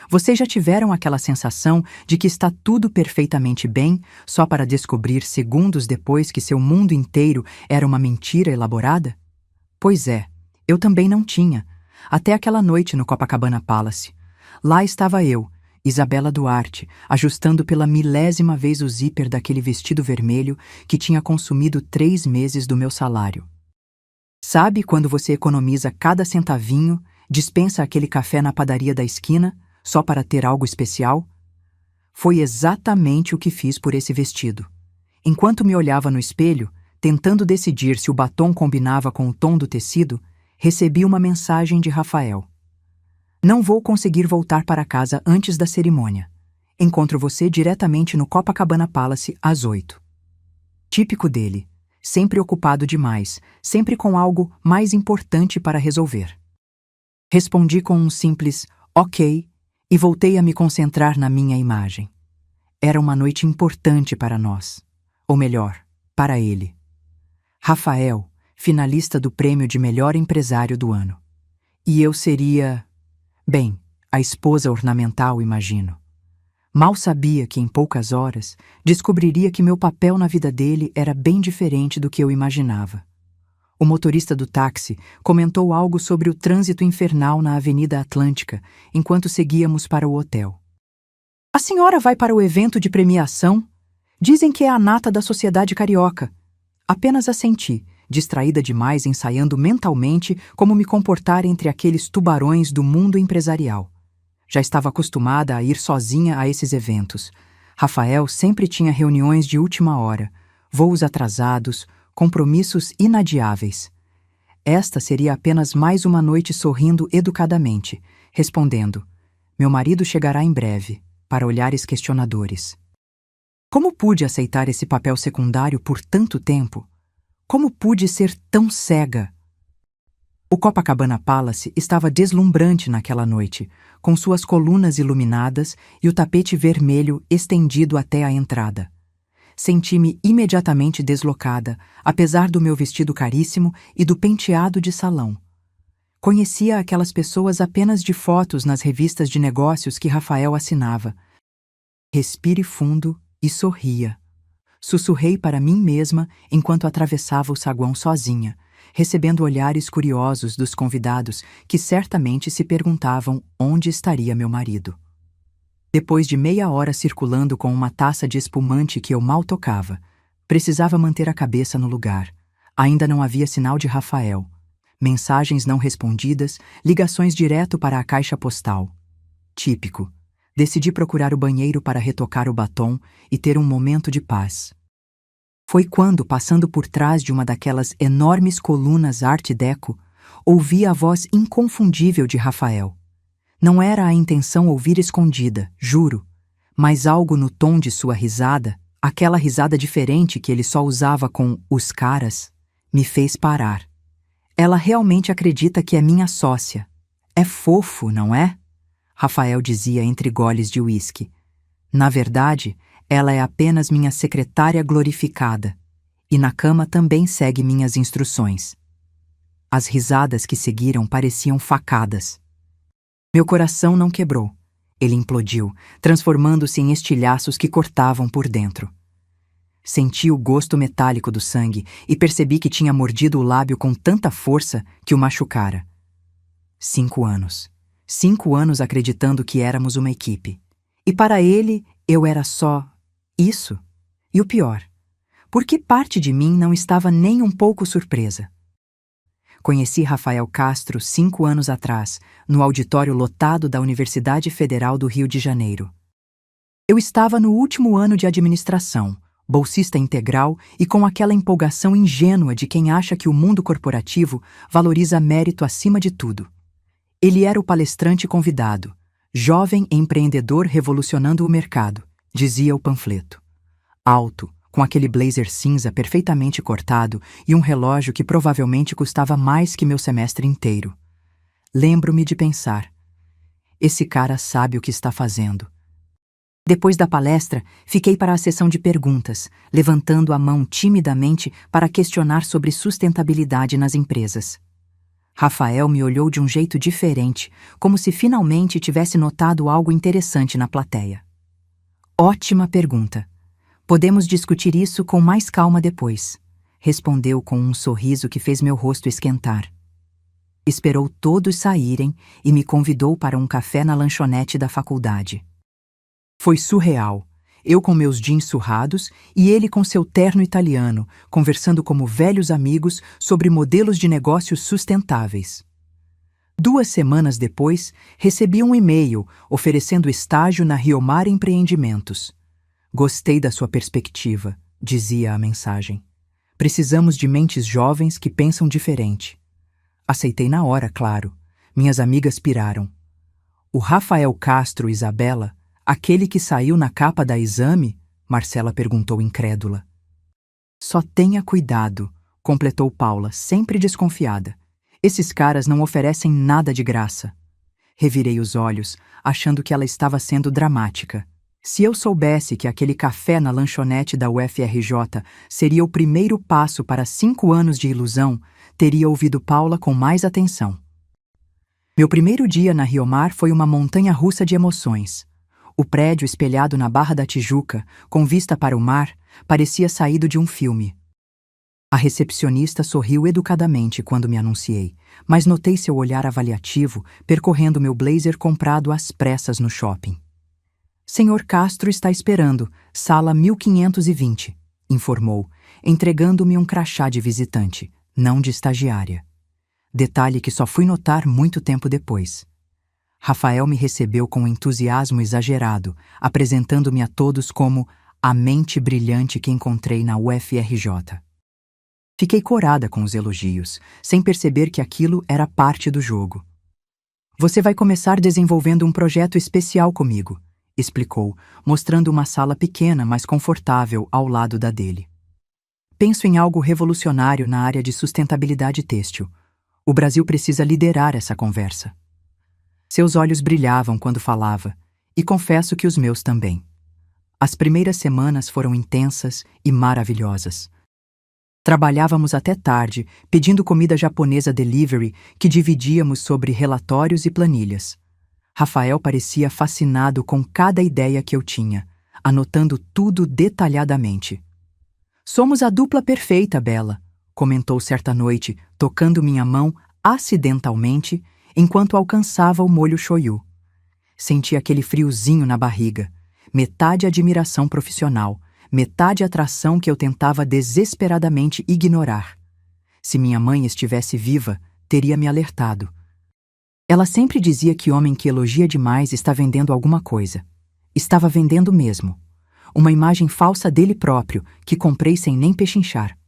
Vocês já tiveram aquela sensação de que está tudo perfeitamente bem, só para descobrir segundos depois que seu mundo inteiro era uma mentira elaborada? Pois é, eu também não tinha, até aquela noite no Copacabana Palace. Lá estava eu, Isabela Duarte, ajustando pela milésima vez o zíper daquele vestido vermelho que tinha consumido 3 meses do meu salário. Sabe quando você economiza cada centavinho, dispensa aquele café na padaria da esquina, só para ter algo especial? Foi exatamente o que fiz por esse vestido. Enquanto me olhava no espelho, tentando decidir se o batom combinava com o tom do tecido, recebi uma mensagem de Rafael. Não vou conseguir voltar para casa antes da cerimônia. Encontro você diretamente no Copacabana Palace às 8. Típico dele, sempre ocupado demais, sempre com algo mais importante para resolver. Respondi com um simples ok e voltei a me concentrar na minha imagem. Era uma noite importante para nós, ou melhor, para ele. Rafael, finalista do prêmio de melhor empresário do ano. E eu seria, bem, a esposa ornamental, imagino. Mal sabia que em poucas horas descobriria que meu papel na vida dele era bem diferente do que eu imaginava. O motorista do táxi comentou algo sobre o trânsito infernal na Avenida Atlântica enquanto seguíamos para o hotel. A senhora vai para o evento de premiação? Dizem que é a nata da sociedade carioca. Apenas assenti, distraída demais ensaiando mentalmente como me comportar entre aqueles tubarões do mundo empresarial. Já estava acostumada a ir sozinha a esses eventos. Rafael sempre tinha reuniões de última hora, voos atrasados, compromissos inadiáveis. Esta seria apenas mais uma noite sorrindo educadamente, respondendo: meu marido chegará em breve, para olhares questionadores. Como pude aceitar esse papel secundário por tanto tempo? Como pude ser tão cega? O Copacabana Palace estava deslumbrante naquela noite, com suas colunas iluminadas e o tapete vermelho estendido até a entrada. Senti-me imediatamente deslocada, apesar do meu vestido caríssimo e do penteado de salão. Conhecia aquelas pessoas apenas de fotos nas revistas de negócios que Rafael assinava. Respire fundo e sorria. Sussurrei para mim mesma enquanto atravessava o saguão sozinha, recebendo olhares curiosos dos convidados que certamente se perguntavam onde estaria meu marido. Depois de meia hora circulando com uma taça de espumante que eu mal tocava, precisava manter a cabeça no lugar. Ainda não havia sinal de Rafael. Mensagens não respondidas, ligações direto para a caixa postal. Típico. Decidi procurar o banheiro para retocar o batom e ter um momento de paz. Foi quando, passando por trás de uma daquelas enormes colunas Art Deco, ouvi a voz inconfundível de Rafael. Não era a intenção ouvir escondida, juro, mas algo no tom de sua risada, aquela risada diferente que ele só usava com os caras, me fez parar. Ela realmente acredita que é minha sócia. É fofo, não é? Rafael dizia entre goles de uísque. Na verdade, ela é apenas minha secretária glorificada, e na cama também segue minhas instruções. As risadas que seguiram pareciam facadas. Meu coração não quebrou. Ele implodiu, transformando-se em estilhaços que cortavam por dentro. Senti o gosto metálico do sangue e percebi que tinha mordido o lábio com tanta força que o machucara. 5 anos. 5 anos acreditando que éramos uma equipe. E para ele, eu era só isso. E o pior, porque parte de mim não estava nem um pouco surpresa. Conheci Rafael Castro 5 anos atrás, no auditório lotado da Universidade Federal do Rio de Janeiro. Eu estava no último ano de administração, bolsista integral e com aquela empolgação ingênua de quem acha que o mundo corporativo valoriza mérito acima de tudo. Ele era o palestrante convidado, jovem empreendedor revolucionando o mercado, dizia o panfleto. Alto, com aquele blazer cinza perfeitamente cortado e um relógio que provavelmente custava mais que meu semestre inteiro. Lembro-me de pensar: esse cara sabe o que está fazendo. Depois da palestra, fiquei para a sessão de perguntas, levantando a mão timidamente para questionar sobre sustentabilidade nas empresas. Rafael me olhou de um jeito diferente, como se finalmente tivesse notado algo interessante na plateia. Ótima pergunta. Podemos discutir isso com mais calma depois, respondeu com um sorriso que fez meu rosto esquentar. Esperou todos saírem e me convidou para um café na lanchonete da faculdade. Foi surreal. Eu com meus jeans surrados e ele com seu terno italiano, conversando como velhos amigos sobre modelos de negócios sustentáveis. 2 semanas depois, recebi um e-mail oferecendo estágio na Riomar Empreendimentos. Gostei da sua perspectiva, dizia a mensagem. Precisamos de mentes jovens que pensam diferente. Aceitei na hora, claro. Minhas amigas piraram. O Rafael Castro Isabela, aquele que saiu na capa da Exame? Marcela perguntou incrédula. Só tenha cuidado, completou Paula, sempre desconfiada. Esses caras não oferecem nada de graça. Revirei os olhos, achando que ela estava sendo dramática. Se eu soubesse que aquele café na lanchonete da UFRJ seria o primeiro passo para 5 anos de ilusão, teria ouvido Paula com mais atenção. Meu primeiro dia na Riomar foi uma montanha-russa de emoções. O prédio espelhado na Barra da Tijuca, com vista para o mar, parecia saído de um filme. A recepcionista sorriu educadamente quando me anunciei, mas notei seu olhar avaliativo percorrendo meu blazer comprado às pressas no shopping. Senhor Castro está esperando, sala 1520, informou, entregando-me um crachá de visitante, não de estagiária. Detalhe que só fui notar muito tempo depois. Rafael me recebeu com entusiasmo exagerado, apresentando-me a todos como a mente brilhante que encontrei na UFRJ. Fiquei corada com os elogios, sem perceber que aquilo era parte do jogo. Você vai começar desenvolvendo um projeto especial comigo, explicou, mostrando uma sala pequena, mas confortável ao lado da dele. Penso em algo revolucionário na área de sustentabilidade têxtil. O Brasil precisa liderar essa conversa. Seus olhos brilhavam quando falava, e confesso que os meus também. As primeiras semanas foram intensas e maravilhosas. Trabalhávamos até tarde, pedindo comida japonesa delivery que dividíamos sobre relatórios e planilhas. Rafael parecia fascinado com cada ideia que eu tinha, anotando tudo detalhadamente. Somos a dupla perfeita, Bela, comentou certa noite, tocando minha mão acidentalmente enquanto alcançava o molho shoyu. Senti aquele friozinho na barriga, metade admiração profissional, metade atração que eu tentava desesperadamente ignorar. Se minha mãe estivesse viva, teria me alertado. Ela sempre dizia que homem que elogia demais está vendendo alguma coisa. Estava vendendo mesmo. Uma imagem falsa dele próprio, que comprei sem nem pechinchar.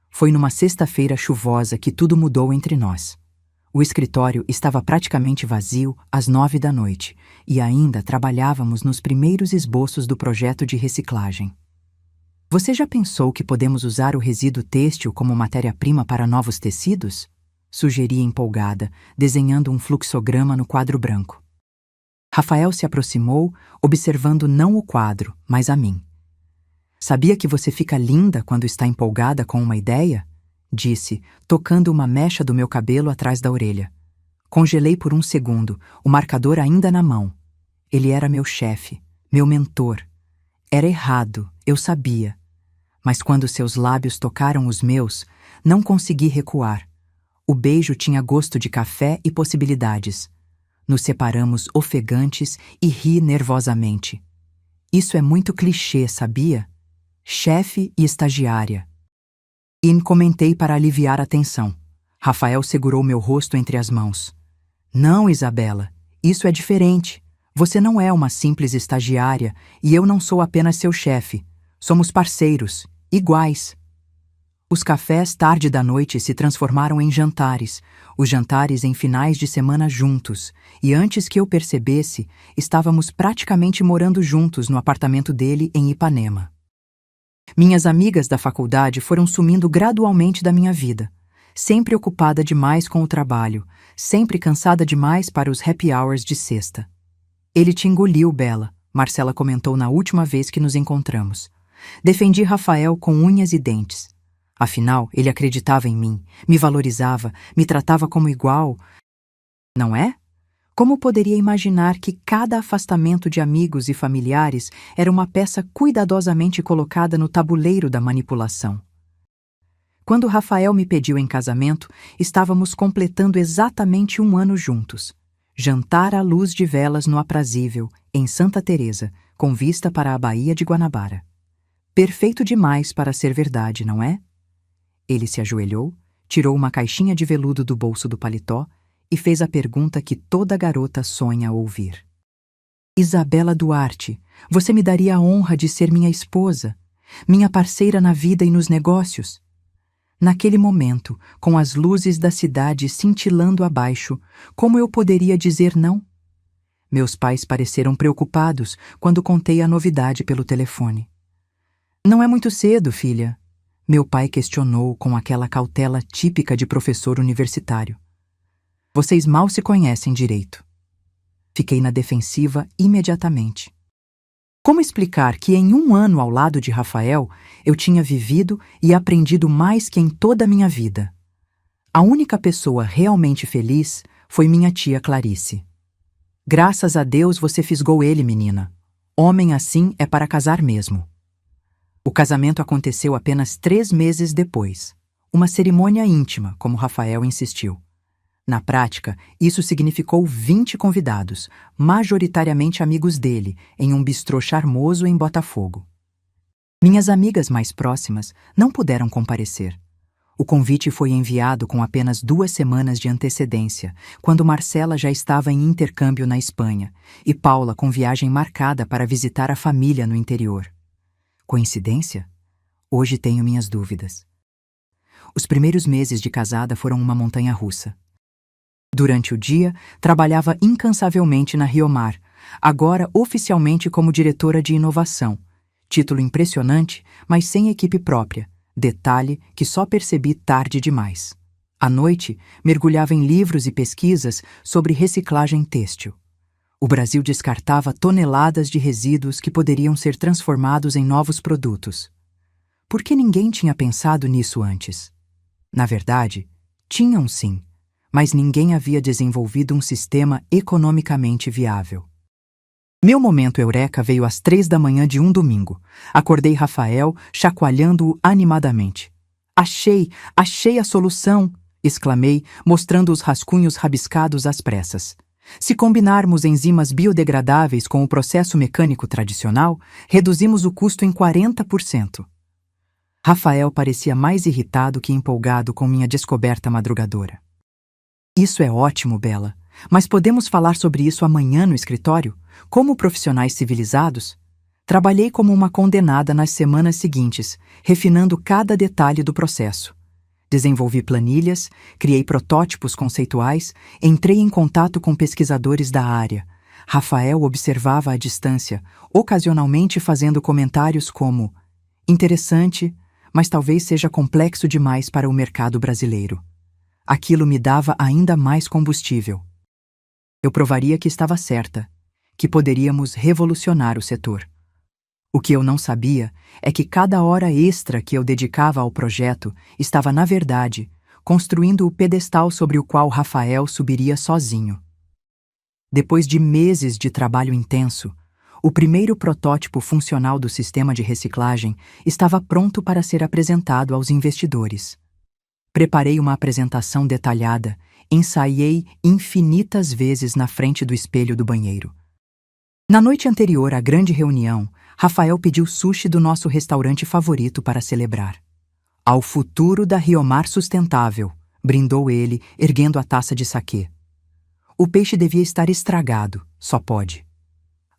Foi numa sexta-feira chuvosa que tudo mudou entre nós. O escritório estava praticamente vazio às 9 da noite e ainda trabalhávamos nos primeiros esboços do projeto de reciclagem. Você já pensou que podemos usar o resíduo têxtil como matéria-prima para novos tecidos? Sugeri empolgada, desenhando um fluxograma no quadro branco. Rafael se aproximou, observando não o quadro, mas a mim. Sabia que você fica linda quando está empolgada com uma ideia? Disse, tocando uma mecha do meu cabelo atrás da orelha. Congelei por um segundo, o marcador ainda na mão. Ele era meu chefe, meu mentor. Era errado, eu sabia. Mas quando seus lábios tocaram os meus, não consegui recuar. O beijo tinha gosto de café e possibilidades. Nos separamos ofegantes e ri nervosamente. Isso é muito clichê, sabia? Chefe e estagiária. Comentei para aliviar a tensão. Rafael segurou meu rosto entre as mãos. Não, Isabela, isso é diferente. Você não é uma simples estagiária e eu não sou apenas seu chefe. Somos parceiros, iguais. Os cafés tarde da noite se transformaram em jantares, os jantares em finais de semana juntos, e antes que eu percebesse, estávamos praticamente morando juntos no apartamento dele em Ipanema. Minhas amigas da faculdade foram sumindo gradualmente da minha vida, sempre ocupada demais com o trabalho, sempre cansada demais para os happy hours de sexta. Ele te engoliu, Bela, Marcela comentou na última vez que nos encontramos. Defendi Rafael com unhas e dentes. Afinal, ele acreditava em mim, me valorizava, me tratava como igual. Não é? Como poderia imaginar que cada afastamento de amigos e familiares era uma peça cuidadosamente colocada no tabuleiro da manipulação? Quando Rafael me pediu em casamento, estávamos completando exatamente 1 ano juntos. Jantar à luz de velas no Aprazível, em Santa Teresa, com vista para a Baía de Guanabara. Perfeito demais para ser verdade, não é? Ele se ajoelhou, tirou uma caixinha de veludo do bolso do paletó e fez a pergunta que toda garota sonha ouvir. Isabela Duarte, você me daria a honra de ser minha esposa, minha parceira na vida e nos negócios? Naquele momento, com as luzes da cidade cintilando abaixo, como eu poderia dizer não? Meus pais pareceram preocupados quando contei a novidade pelo telefone. Não é muito cedo, filha? Meu pai questionou com aquela cautela típica de professor universitário. Vocês mal se conhecem direito. Fiquei na defensiva imediatamente. Como explicar que em 1 ano ao lado de Rafael eu tinha vivido e aprendido mais que em toda a minha vida? A única pessoa realmente feliz foi minha tia Clarice. Graças a Deus você fisgou ele, menina. Homem assim é para casar mesmo. O casamento aconteceu apenas 3 meses depois. Uma cerimônia íntima, como Rafael insistiu. Na prática, isso significou 20 convidados, majoritariamente amigos dele, em um bistrô charmoso em Botafogo. Minhas amigas mais próximas não puderam comparecer. O convite foi enviado com apenas 2 semanas de antecedência, quando Marcela já estava em intercâmbio na Espanha, e Paula com viagem marcada para visitar a família no interior. Coincidência? Hoje tenho minhas dúvidas. Os primeiros meses de casada foram uma montanha-russa. Durante o dia, trabalhava incansavelmente na Riomar, agora oficialmente como diretora de inovação. Título impressionante, mas sem equipe própria. Detalhe que só percebi tarde demais. À noite, mergulhava em livros e pesquisas sobre reciclagem têxtil. O Brasil descartava toneladas de resíduos que poderiam ser transformados em novos produtos. Por que ninguém tinha pensado nisso antes? Na verdade, tinham sim, mas ninguém havia desenvolvido um sistema economicamente viável. Meu momento eureka veio às 3 da manhã de um domingo. Acordei Rafael, chacoalhando-o animadamente. Achei a solução! Exclamei, mostrando os rascunhos rabiscados às pressas. Se combinarmos enzimas biodegradáveis com o processo mecânico tradicional, reduzimos o custo em 40%. Rafael parecia mais irritado que empolgado com minha descoberta madrugadora. Isso é ótimo, Bela, mas podemos falar sobre isso amanhã no escritório? Como profissionais civilizados? Trabalhei como uma condenada nas semanas seguintes, refinando cada detalhe do processo. Desenvolvi planilhas, criei protótipos conceituais, entrei em contato com pesquisadores da área. Rafael observava à distância, ocasionalmente fazendo comentários como: interessante, mas talvez seja complexo demais para o mercado brasileiro. Aquilo me dava ainda mais combustível. Eu provaria que estava certa, que poderíamos revolucionar o setor. O que eu não sabia é que cada hora extra que eu dedicava ao projeto estava, na verdade, construindo o pedestal sobre o qual Rafael subiria sozinho. Depois de meses de trabalho intenso, o primeiro protótipo funcional do sistema de reciclagem estava pronto para ser apresentado aos investidores. Preparei uma apresentação detalhada, ensaiei infinitas vezes na frente do espelho do banheiro. Na noite anterior à grande reunião, Rafael pediu sushi do nosso restaurante favorito para celebrar. Ao futuro da Riomar sustentável, brindou ele, erguendo a taça de saquê. O peixe devia estar estragado, só pode.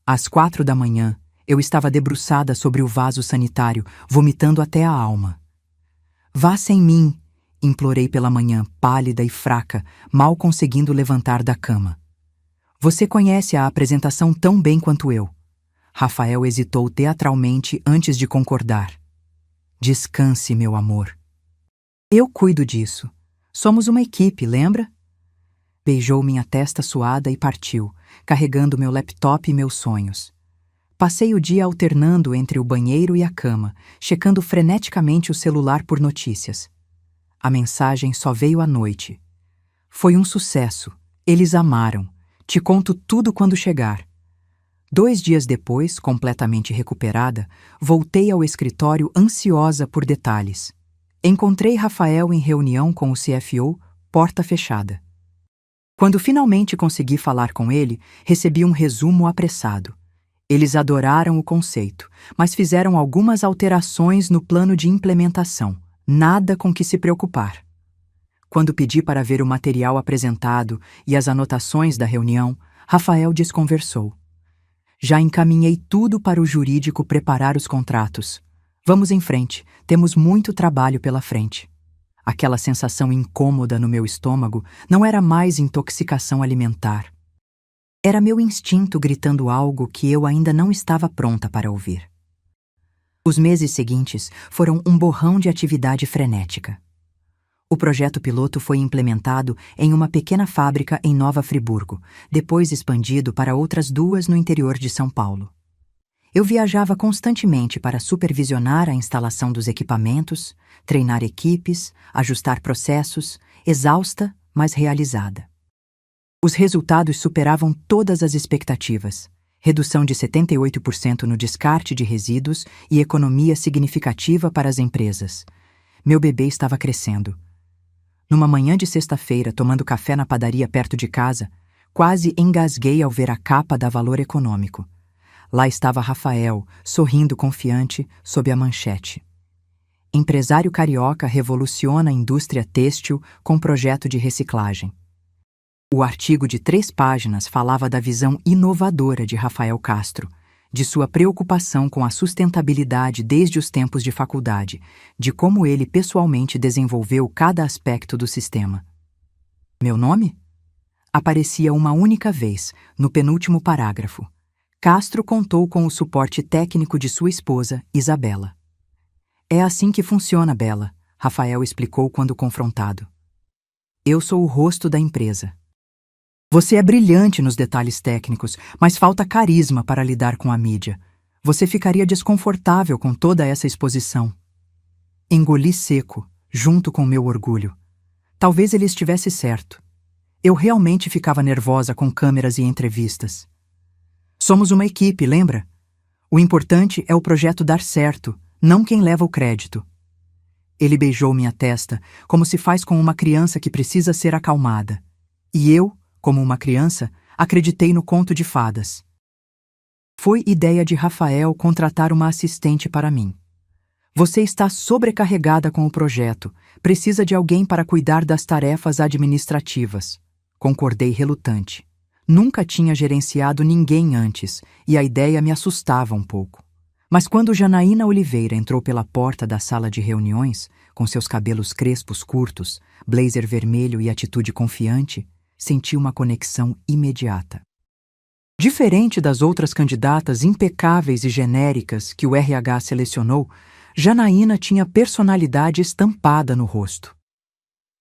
Às 4 da manhã, eu estava debruçada sobre o vaso sanitário, vomitando até a alma. Vá sem mim, implorei pela manhã, pálida e fraca, mal conseguindo levantar da cama. Você conhece a apresentação tão bem quanto eu. Rafael hesitou teatralmente antes de concordar. Descanse, meu amor. Eu cuido disso. Somos uma equipe, lembra? Beijou minha testa suada e partiu, carregando meu laptop e meus sonhos. Passei o dia alternando entre o banheiro e a cama, checando freneticamente o celular por notícias. A mensagem só veio à noite. Foi um sucesso. Eles amaram. Te conto tudo quando chegar. 2 dias depois, completamente recuperada, voltei ao escritório ansiosa por detalhes. Encontrei Rafael em reunião com o CFO, porta fechada. Quando finalmente consegui falar com ele, recebi um resumo apressado. Eles adoraram o conceito, mas fizeram algumas alterações no plano de implementação. Nada com que se preocupar. Quando pedi para ver o material apresentado e as anotações da reunião, Rafael desconversou. Já encaminhei tudo para o jurídico preparar os contratos. Vamos em frente, temos muito trabalho pela frente. Aquela sensação incômoda no meu estômago não era mais intoxicação alimentar. Era meu instinto gritando algo que eu ainda não estava pronta para ouvir. Os meses seguintes foram um borrão de atividade frenética. O projeto piloto foi implementado em uma pequena fábrica em Nova Friburgo, depois expandido para outras 2 no interior de São Paulo. Eu viajava constantemente para supervisionar a instalação dos equipamentos, treinar equipes, ajustar processos, exausta, mas realizada. Os resultados superavam todas as expectativas. Redução de 78% no descarte de resíduos e economia significativa para as empresas. Meu bebê estava crescendo. Numa manhã de sexta-feira, tomando café na padaria perto de casa, quase engasguei ao ver a capa da Valor Econômico. Lá estava Rafael, sorrindo confiante, sob a manchete. Empresário carioca revoluciona a indústria têxtil com projeto de reciclagem. O artigo de 3 páginas falava da visão inovadora de Rafael Castro, de sua preocupação com a sustentabilidade desde os tempos de faculdade, de como ele pessoalmente desenvolveu cada aspecto do sistema. Meu nome? Aparecia uma única vez, no penúltimo parágrafo. Castro contou com o suporte técnico de sua esposa, Isabela. É assim que funciona, Bela, Rafael explicou quando confrontado. Eu sou o rosto da empresa. Você é brilhante nos detalhes técnicos, mas falta carisma para lidar com a mídia. Você ficaria desconfortável com toda essa exposição. Engoli seco, junto com meu orgulho. Talvez ele estivesse certo. Eu realmente ficava nervosa com câmeras e entrevistas. Somos uma equipe, lembra? O importante é o projeto dar certo, não quem leva o crédito. Ele beijou minha testa, como se faz com uma criança que precisa ser acalmada. E eu, como uma criança, acreditei no conto de fadas. Foi ideia de Rafael contratar uma assistente para mim. Você está sobrecarregada com o projeto. Precisa de alguém para cuidar das tarefas administrativas. Concordei relutante. Nunca tinha gerenciado ninguém antes, e a ideia me assustava um pouco. Mas quando Janaína Oliveira entrou pela porta da sala de reuniões, com seus cabelos crespos curtos, blazer vermelho e atitude confiante, senti uma conexão imediata. Diferente das outras candidatas impecáveis e genéricas que o RH selecionou, Janaína tinha personalidade estampada no rosto.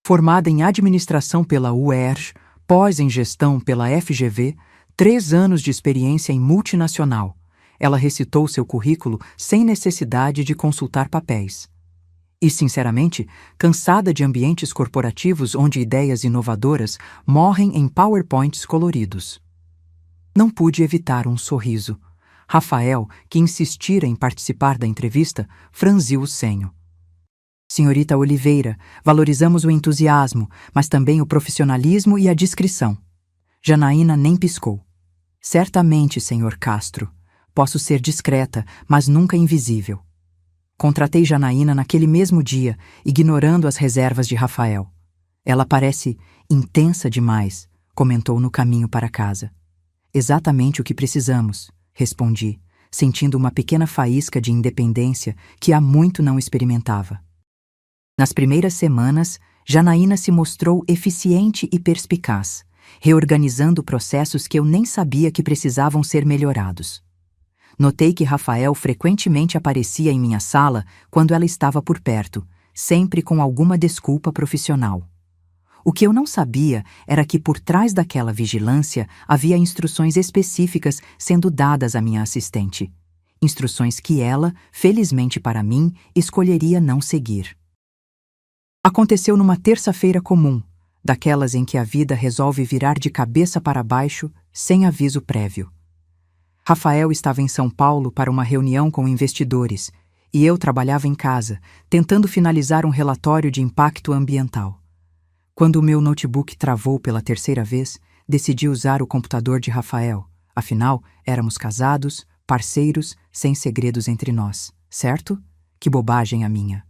Formada em administração pela UERJ, pós em gestão pela FGV, 3 anos de experiência em multinacional, ela recitou seu currículo sem necessidade de consultar papéis. E, sinceramente, cansada de ambientes corporativos onde ideias inovadoras morrem em PowerPoints coloridos. Não pude evitar um sorriso. Rafael, que insistira em participar da entrevista, franziu o senho. Senhorita Oliveira, valorizamos o entusiasmo, mas também o profissionalismo e a discrição. Janaína nem piscou. Certamente, senhor Castro. Posso ser discreta, mas nunca invisível. Contratei Janaína naquele mesmo dia, ignorando as reservas de Rafael. Ela parece intensa demais, comentou no caminho para casa. Exatamente o que precisamos, respondi, sentindo uma pequena faísca de independência que há muito não experimentava. Nas primeiras semanas, Janaína se mostrou eficiente e perspicaz, reorganizando processos que eu nem sabia que precisavam ser melhorados. Notei que Rafael frequentemente aparecia em minha sala quando ela estava por perto, sempre com alguma desculpa profissional. O que eu não sabia era que por trás daquela vigilância havia instruções específicas sendo dadas à minha assistente. Instruções que ela, felizmente para mim, escolheria não seguir. Aconteceu numa terça-feira comum, daquelas em que a vida resolve virar de cabeça para baixo, sem aviso prévio. Rafael estava em São Paulo para uma reunião com investidores, e eu trabalhava em casa, tentando finalizar um relatório de impacto ambiental. Quando o meu notebook travou pela terceira vez, decidi usar o computador de Rafael. Afinal, éramos casados, parceiros, sem segredos entre nós, certo? Que bobagem a minha.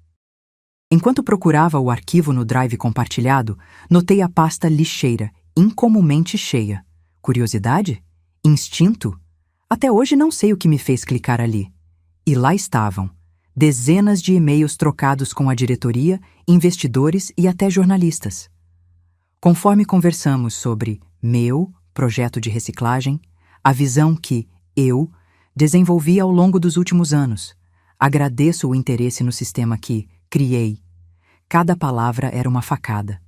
Enquanto procurava o arquivo no Drive compartilhado, notei a pasta lixeira, incomumente cheia. Curiosidade? Instinto? Até hoje não sei o que me fez clicar ali. E lá estavam, dezenas de e-mails trocados com a diretoria, investidores e até jornalistas. Conforme conversamos sobre meu projeto de reciclagem, a visão que eu desenvolvi ao longo dos últimos anos, agradeço o interesse no sistema que criei. Cada palavra era uma facada.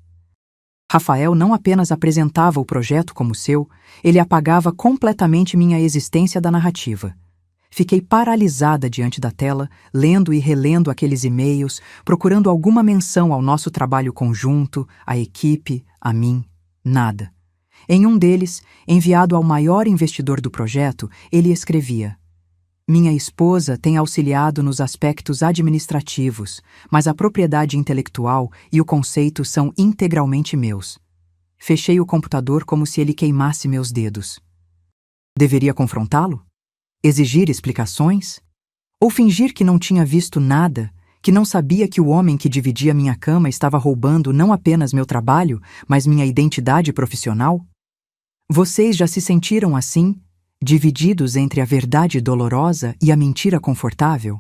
Rafael não apenas apresentava o projeto como seu, ele apagava completamente minha existência da narrativa. Fiquei paralisada diante da tela, lendo e relendo aqueles e-mails, procurando alguma menção ao nosso trabalho conjunto, à equipe, a mim. Nada. Em um deles, enviado ao maior investidor do projeto, ele escrevia: "Minha esposa tem auxiliado nos aspectos administrativos, mas a propriedade intelectual e o conceito são integralmente meus." Fechei o computador como se ele queimasse meus dedos. Deveria confrontá-lo? Exigir explicações? Ou fingir que não tinha visto nada, que não sabia que o homem que dividia minha cama estava roubando não apenas meu trabalho, mas minha identidade profissional? Vocês já se sentiram assim, divididos entre a verdade dolorosa e a mentira confortável?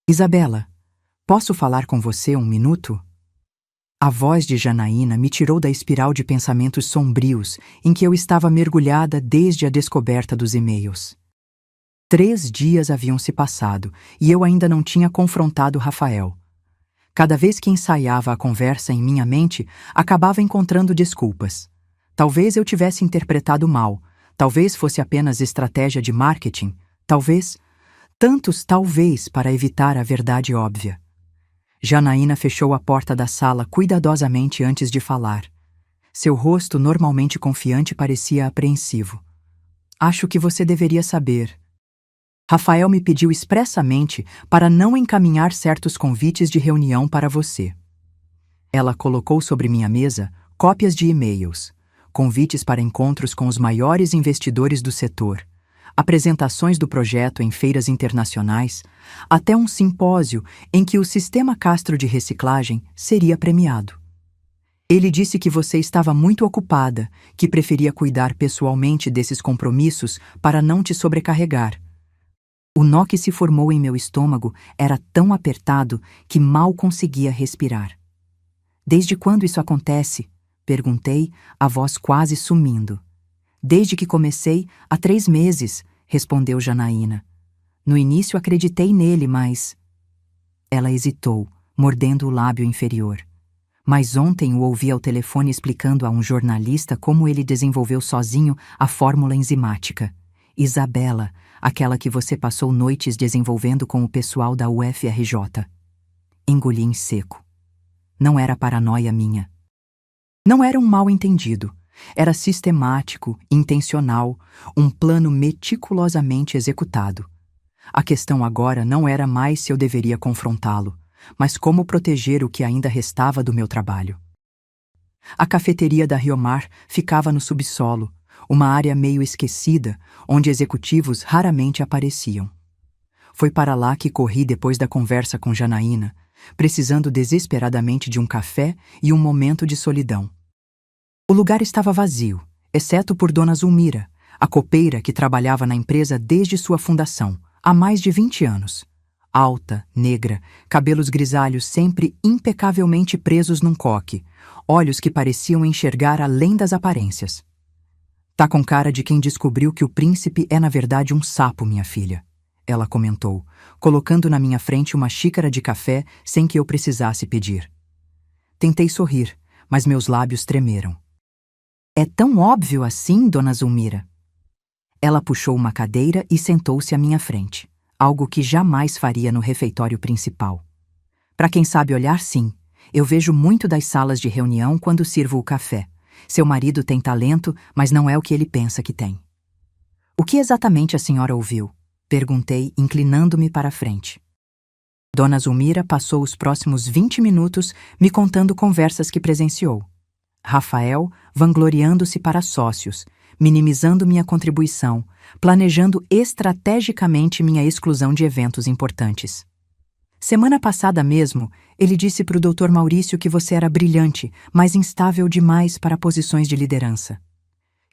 Isabela, posso falar com você um minuto? A voz de Janaína me tirou da espiral de pensamentos sombrios em que eu estava mergulhada desde a descoberta dos e-mails. 3 dias haviam se passado e eu ainda não tinha confrontado Rafael. Cada vez que ensaiava a conversa em minha mente, acabava encontrando desculpas. Talvez eu tivesse interpretado mal, talvez fosse apenas estratégia de marketing, talvez, tantos talvez para evitar a verdade óbvia. Janaína fechou a porta da sala cuidadosamente antes de falar. Seu rosto, normalmente confiante, parecia apreensivo. "Acho que você deveria saber. Rafael me pediu expressamente para não encaminhar certos convites de reunião para você." Ela colocou sobre minha mesa cópias de e-mails, convites para encontros com os maiores investidores do setor, apresentações do projeto em feiras internacionais, até um simpósio em que o sistema Castro de reciclagem seria premiado. Ele disse que você estava muito ocupada, que preferia cuidar pessoalmente desses compromissos para não te sobrecarregar. O nó que se formou em meu estômago era tão apertado que mal conseguia respirar. "Desde quando isso acontece?" perguntei, a voz quase sumindo. "Desde que comecei, há 3 meses, respondeu Janaína. "No início acreditei nele, mas..." Ela hesitou, mordendo o lábio inferior. "Mas ontem o ouvi ao telefone explicando a um jornalista como ele desenvolveu sozinho a fórmula enzimática. Isabela, aquela que você passou noites desenvolvendo com o pessoal da UFRJ." Engoli em seco. Não era paranoia minha. Não era um mal-entendido. Era sistemático, intencional, um plano meticulosamente executado. A questão agora não era mais se eu deveria confrontá-lo, mas como proteger o que ainda restava do meu trabalho. A cafeteria da Riomar ficava no subsolo, uma área meio esquecida, onde executivos raramente apareciam. Foi para lá que corri depois da conversa com Janaína, precisando desesperadamente de um café e um momento de solidão. O lugar estava vazio, exceto por Dona Zulmira, a copeira que trabalhava na empresa desde sua fundação, há mais de 20 anos. Alta, negra, cabelos grisalhos sempre impecavelmente presos num coque, olhos que pareciam enxergar além das aparências. "Tá com cara de quem descobriu que o príncipe é na verdade um sapo, minha filha", ela comentou, colocando na minha frente uma xícara de café sem que eu precisasse pedir. Tentei sorrir, mas meus lábios tremeram. É tão óbvio assim, Dona Zulmira? Ela puxou uma cadeira e sentou-se à minha frente, algo que jamais faria no refeitório principal. Para quem sabe olhar, sim. Eu vejo muito das salas de reunião quando sirvo o café. Seu marido tem talento, mas não é o que ele pensa que tem. O que exatamente a senhora ouviu? Perguntei, inclinando-me para a frente. Dona Zulmira passou os próximos 20 minutos me contando conversas que presenciou. Rafael vangloriando-se para sócios, minimizando minha contribuição, planejando estrategicamente minha exclusão de eventos importantes. Semana passada mesmo, ele disse para o Dr. Maurício que você era brilhante, mas instável demais para posições de liderança.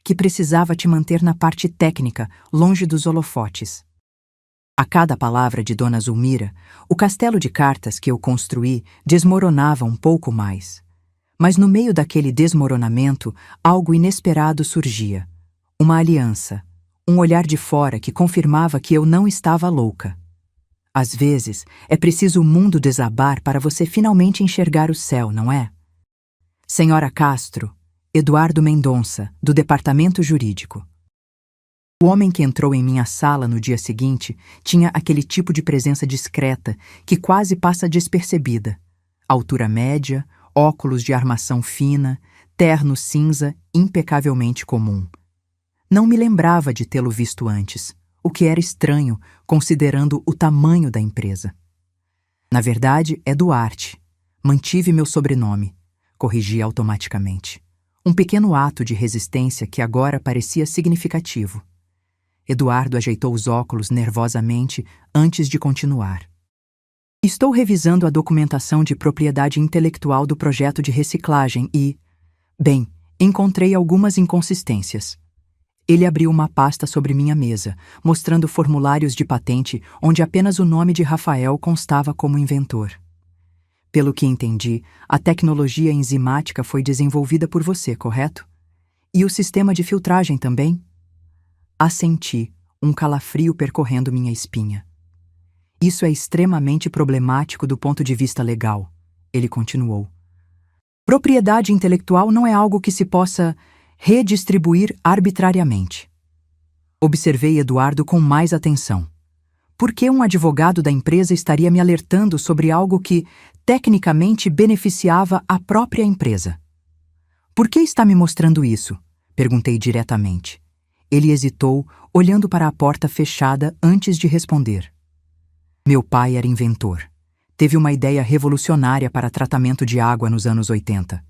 Que precisava te manter na parte técnica, longe dos holofotes. A cada palavra de Dona Zulmira, o castelo de cartas que eu construí desmoronava um pouco mais. Mas no meio daquele desmoronamento, algo inesperado surgia. Uma aliança, um olhar de fora que confirmava que eu não estava louca. Às vezes, é preciso o mundo desabar para você finalmente enxergar o céu, não é? Senhora Castro, Eduardo Mendonça, do Departamento Jurídico. O homem que entrou em minha sala no dia seguinte tinha aquele tipo de presença discreta que quase passa despercebida. Altura média, óculos de armação fina, terno cinza impecavelmente comum. Não me lembrava de tê-lo visto antes, o que era estranho, considerando o tamanho da empresa. Na verdade, é Duarte. Mantive meu sobrenome. Corrigi automaticamente. Um pequeno ato de resistência que agora parecia significativo. Eduardo ajeitou os óculos nervosamente antes de continuar. Estou revisando a documentação de propriedade intelectual do projeto de reciclagem e... Bem, encontrei algumas inconsistências. Ele abriu uma pasta sobre minha mesa, mostrando formulários de patente onde apenas o nome de Rafael constava como inventor. Pelo que entendi, a tecnologia enzimática foi desenvolvida por você, correto? E o sistema de filtragem também? Assenti, um calafrio percorrendo minha espinha. Isso é extremamente problemático do ponto de vista legal, ele continuou. Propriedade intelectual não é algo que se possa redistribuir arbitrariamente. Observei Eduardo com mais atenção. Por que um advogado da empresa estaria me alertando sobre algo que, tecnicamente, beneficiava a própria empresa? Por que está me mostrando isso? Perguntei diretamente. Ele hesitou, olhando para a porta fechada antes de responder. Meu pai era inventor. Teve uma ideia revolucionária para tratamento de água nos anos 80.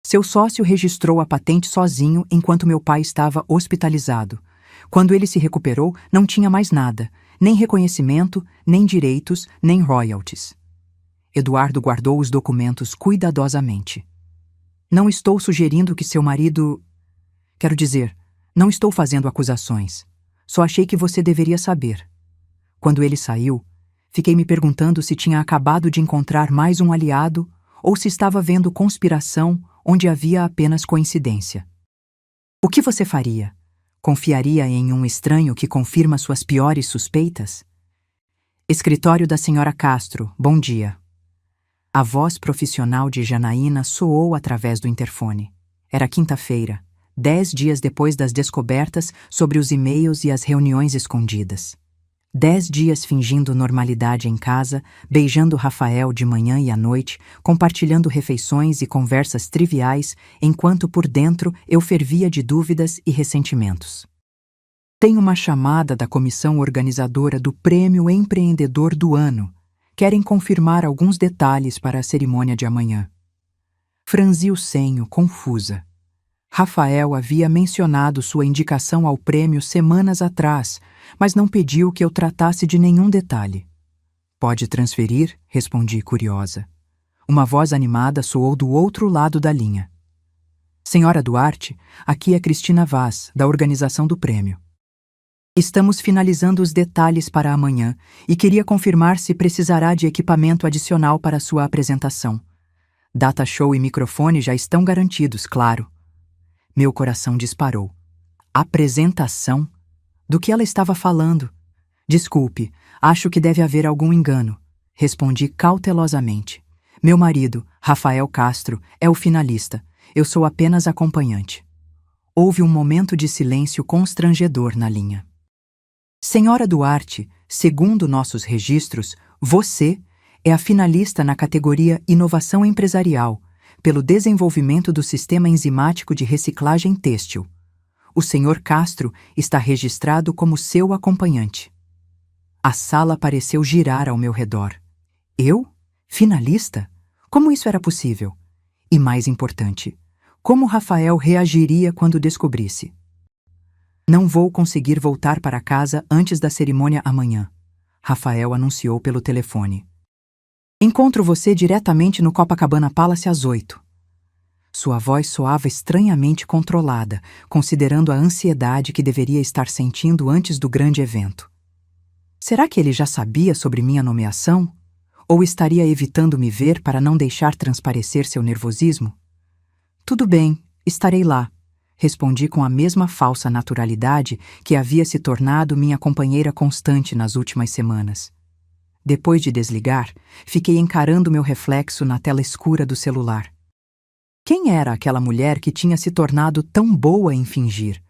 Seu sócio registrou a patente sozinho enquanto meu pai estava hospitalizado. Quando ele se recuperou, não tinha mais nada, nem reconhecimento, nem direitos, nem royalties. Eduardo guardou os documentos cuidadosamente. Não estou sugerindo que seu marido... Quero dizer, não estou fazendo acusações. Só achei que você deveria saber. Quando ele saiu, fiquei me perguntando se tinha acabado de encontrar mais um aliado ou se estava vendo conspiração onde havia apenas coincidência. O que você faria? Confiaria em um estranho que confirma suas piores suspeitas? Escritório da senhora Castro, bom dia. A voz profissional de Janaína soou através do interfone. Era quinta-feira, 10 dias depois das descobertas sobre os e-mails e as reuniões escondidas. 10 dias fingindo normalidade em casa, beijando Rafael de manhã e à noite, compartilhando refeições e conversas triviais, enquanto por dentro eu fervia de dúvidas e ressentimentos. Tem uma chamada da comissão organizadora do Prêmio Empreendedor do Ano. Querem confirmar alguns detalhes para a cerimônia de amanhã. Franzi o senho, confusa. Rafael havia mencionado sua indicação ao prêmio semanas atrás, mas não pediu que eu tratasse de nenhum detalhe. Pode transferir? Respondi curiosa. Uma voz animada soou do outro lado da linha. Senhora Duarte, aqui é Cristina Vaz, da organização do prêmio. Estamos finalizando os detalhes para amanhã e queria confirmar se precisará de equipamento adicional para sua apresentação. Data show e microfone já estão garantidos, claro. Meu coração disparou. Apresentação? Do que ela estava falando? Desculpe, acho que deve haver algum engano, respondi cautelosamente. Meu marido, Rafael Castro, é o finalista. Eu sou apenas acompanhante. Houve um momento de silêncio constrangedor na linha. Senhora Duarte, segundo nossos registros, você é a finalista na categoria Inovação Empresarial, pelo desenvolvimento do sistema enzimático de reciclagem têxtil. O senhor Castro está registrado como seu acompanhante. A sala pareceu girar ao meu redor. Eu? Finalista? Como isso era possível? E mais importante, como Rafael reagiria quando descobrisse? Não vou conseguir voltar para casa antes da cerimônia amanhã, Rafael anunciou pelo telefone. Encontro você diretamente no Copacabana Palace às 8. Sua voz soava estranhamente controlada, considerando a ansiedade que deveria estar sentindo antes do grande evento. Será que ele já sabia sobre minha nomeação? Ou estaria evitando me ver para não deixar transparecer seu nervosismo? Tudo bem, estarei lá, respondi com a mesma falsa naturalidade que havia se tornado minha companheira constante nas últimas semanas. Depois de desligar, fiquei encarando meu reflexo na tela escura do celular. Quem era aquela mulher que tinha se tornado tão boa em fingir?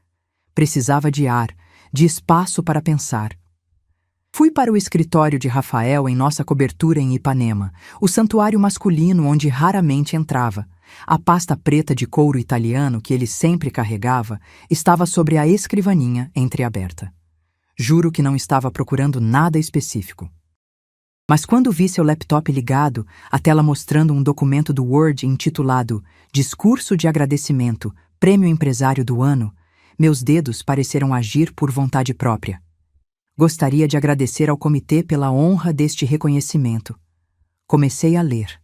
Precisava de ar, de espaço para pensar. Fui para o escritório de Rafael em nossa cobertura em Ipanema, o santuário masculino onde raramente entrava. A pasta preta de couro italiano que ele sempre carregava estava sobre a escrivaninha entreaberta. Juro que não estava procurando nada específico. Mas quando vi seu laptop ligado, a tela mostrando um documento do Word intitulado Discurso de Agradecimento, Prêmio Empresário do Ano, meus dedos pareceram agir por vontade própria. Gostaria de agradecer ao comitê pela honra deste reconhecimento. Comecei a ler,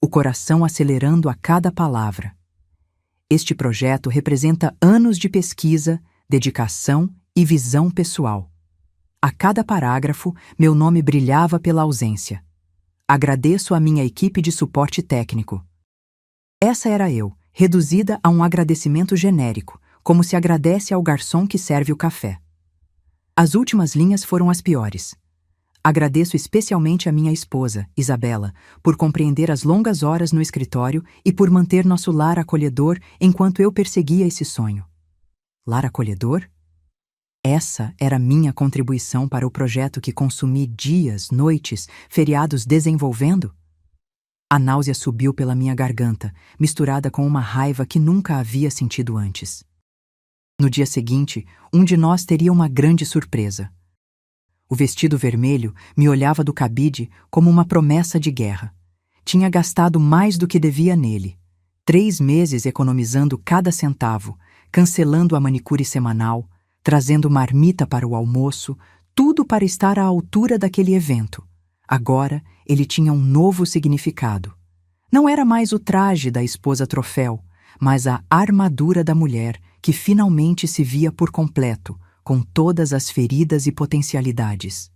o coração acelerando a cada palavra. Este projeto representa anos de pesquisa, dedicação e visão pessoal. A cada parágrafo, meu nome brilhava pela ausência. Agradeço à minha equipe de suporte técnico. Essa era eu, reduzida a um agradecimento genérico, como se agradece ao garçom que serve o café. As últimas linhas foram as piores. Agradeço especialmente a minha esposa, Isabela, por compreender as longas horas no escritório e por manter nosso lar acolhedor enquanto eu perseguia esse sonho. Lar acolhedor? Essa era minha contribuição para o projeto que consumi dias, noites, feriados desenvolvendo? A náusea subiu pela minha garganta, misturada com uma raiva que nunca havia sentido antes. No dia seguinte, um de nós teria uma grande surpresa. O vestido vermelho me olhava do cabide como uma promessa de guerra. Tinha gastado mais do que devia nele. 3 meses economizando cada centavo, cancelando a manicure semanal, trazendo marmita para o almoço, tudo para estar à altura daquele evento. Agora, ele tinha um novo significado. Não era mais o traje da esposa troféu, mas a armadura da mulher que finalmente se via por completo, com todas as feridas e potencialidades.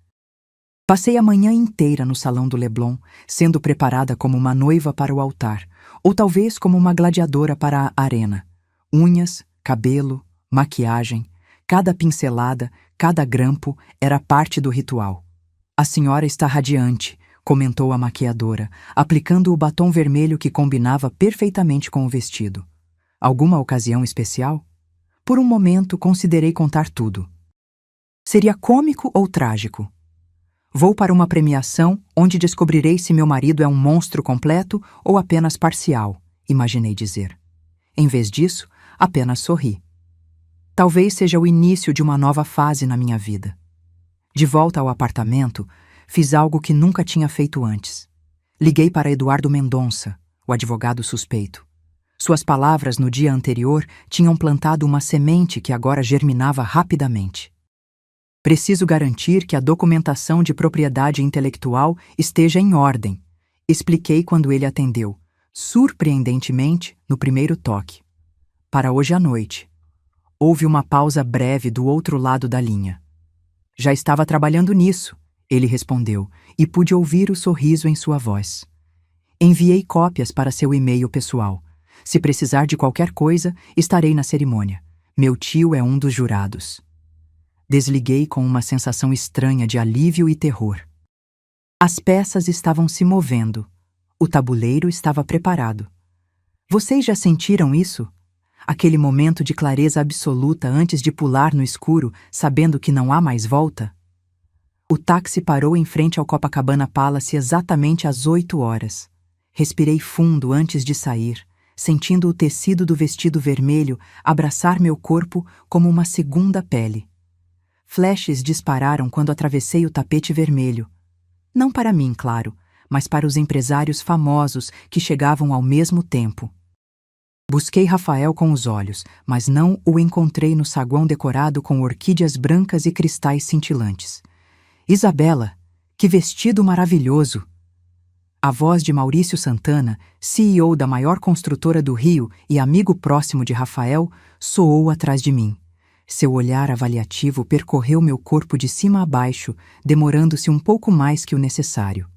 Passei a manhã inteira no salão do Leblon, sendo preparada como uma noiva para o altar, ou talvez como uma gladiadora para a arena. Unhas, cabelo, maquiagem, cada pincelada, cada grampo era parte do ritual. A senhora está radiante, comentou a maquiadora, aplicando o batom vermelho que combinava perfeitamente com o vestido. Alguma ocasião especial? Por um momento, considerei contar tudo. Seria cômico ou trágico? Vou para uma premiação onde descobrirei se meu marido é um monstro completo ou apenas parcial, imaginei dizer. Em vez disso, apenas sorri. Talvez seja o início de uma nova fase na minha vida. De volta ao apartamento, fiz algo que nunca tinha feito antes. Liguei para Eduardo Mendonça, o advogado suspeito. Suas palavras no dia anterior tinham plantado uma semente que agora germinava rapidamente. Preciso garantir que a documentação de propriedade intelectual esteja em ordem, expliquei quando ele atendeu, surpreendentemente, no primeiro toque. Para hoje à noite. Houve uma pausa breve do outro lado da linha. Já estava trabalhando nisso, ele respondeu, e pude ouvir o sorriso em sua voz. Enviei cópias para seu e-mail pessoal. Se precisar de qualquer coisa, estarei na cerimônia. Meu tio é um dos jurados. Desliguei com uma sensação estranha de alívio e terror. As peças estavam se movendo. O tabuleiro estava preparado. Vocês já sentiram isso? Aquele momento de clareza absoluta antes de pular no escuro, sabendo que não há mais volta? O táxi parou em frente ao Copacabana Palace exatamente às 8 horas. Respirei fundo antes de sair, sentindo o tecido do vestido vermelho abraçar meu corpo como uma segunda pele. Flashes dispararam quando atravessei o tapete vermelho. Não para mim, claro, mas para os empresários famosos que chegavam ao mesmo tempo. Busquei Rafael com os olhos, mas não o encontrei no saguão decorado com orquídeas brancas e cristais cintilantes. Isabela, que vestido maravilhoso! A voz de Maurício Santana, CEO da maior construtora do Rio e amigo próximo de Rafael, soou atrás de mim. Seu olhar avaliativo percorreu meu corpo de cima a baixo, demorando-se um pouco mais que o necessário.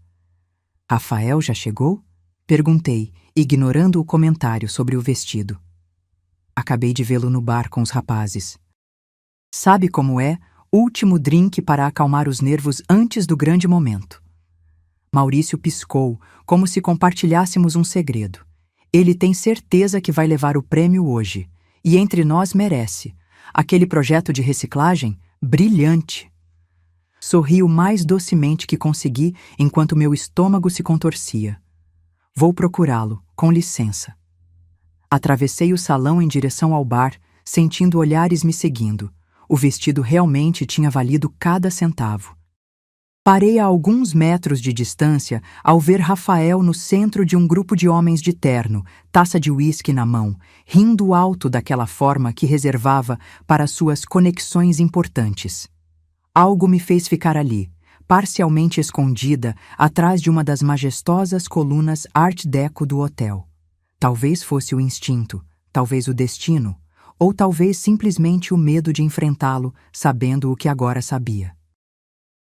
Rafael já chegou? Perguntei, ignorando o comentário sobre o vestido. Acabei de vê-lo no bar com os rapazes. Sabe como é? Último drink para acalmar os nervos antes do grande momento. Maurício piscou, como se compartilhássemos um segredo. Ele tem certeza que vai levar o prêmio hoje. E entre nós merece. Aquele projeto de reciclagem, brilhante. Sorri o mais docemente que consegui enquanto meu estômago se contorcia. Vou procurá-lo, com licença. Atravessei o salão em direção ao bar, sentindo olhares me seguindo. O vestido realmente tinha valido cada centavo. Parei a alguns metros de distância ao ver Rafael no centro de um grupo de homens de terno, taça de uísque na mão, rindo alto daquela forma que reservava para suas conexões importantes. Algo me fez ficar ali, parcialmente escondida atrás de uma das majestosas colunas Art Deco do hotel. Talvez fosse o instinto, talvez o destino, ou talvez simplesmente o medo de enfrentá-lo, sabendo o que agora sabia.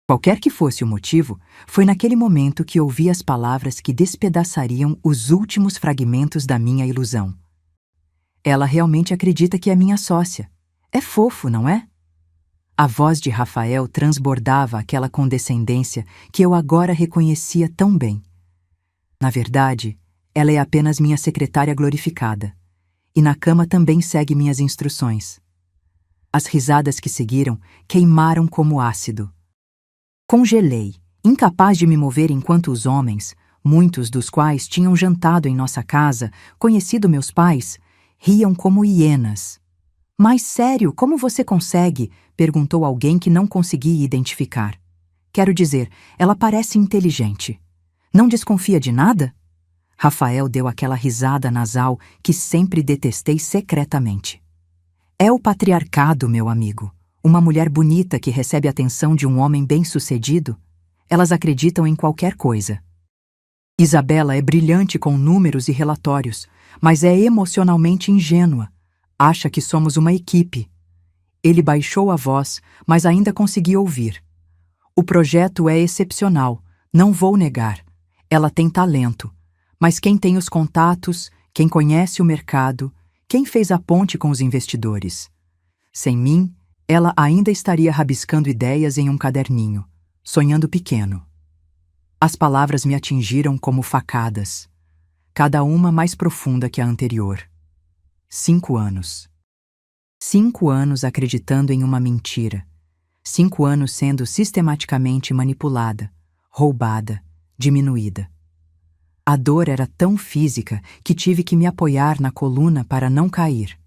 Qualquer que fosse o motivo, foi naquele momento que ouvi as palavras que despedaçariam os últimos fragmentos da minha ilusão. Ela realmente acredita que é minha sócia. É fofo, não é? A voz de Rafael transbordava aquela condescendência que eu agora reconhecia tão bem. Na verdade, ela é apenas minha secretária glorificada. E na cama também segue minhas instruções. As risadas que seguiram queimaram como ácido. Congelei, incapaz de me mover enquanto os homens, muitos dos quais tinham jantado em nossa casa, conhecido meus pais, riam como hienas. Mas sério, como você consegue? Perguntou alguém que não consegui identificar. Quero dizer, ela parece inteligente. Não desconfia de nada? Rafael deu aquela risada nasal que sempre detestei secretamente. É o patriarcado, meu amigo. Uma mulher bonita que recebe a atenção de um homem bem-sucedido, elas acreditam em qualquer coisa. Isabela é brilhante com números e relatórios, mas é emocionalmente ingênua. Acha que somos uma equipe. Ele baixou a voz, mas ainda consegui ouvir. O projeto é excepcional, não vou negar. Ela tem talento, mas quem tem os contatos, quem conhece o mercado, quem fez a ponte com os investidores? Sem mim, ela ainda estaria rabiscando ideias em um caderninho, sonhando pequeno. As palavras me atingiram como facadas, cada uma mais profunda que a anterior. 5 anos. 5 anos acreditando em uma mentira. 5 anos sendo sistematicamente manipulada, roubada, diminuída. A dor era tão física que tive que me apoiar na coluna para não cair.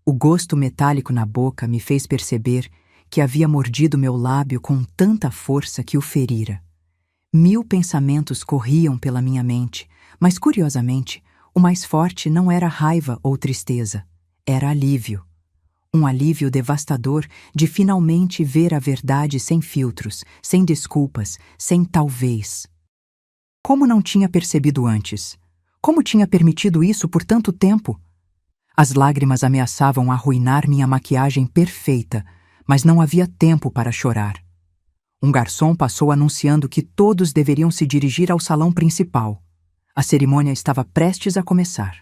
O gosto metálico na boca me fez perceber que havia mordido meu lábio com tanta força que o ferira. 1000 pensamentos corriam pela minha mente, mas, curiosamente, o mais forte não era raiva ou tristeza, era alívio. Um alívio devastador de finalmente ver a verdade sem filtros, sem desculpas, sem talvez. Como não tinha percebido antes? Como tinha permitido isso por tanto tempo? As lágrimas ameaçavam arruinar minha maquiagem perfeita, mas não havia tempo para chorar. Um garçom passou anunciando que todos deveriam se dirigir ao salão principal. A cerimônia estava prestes a começar.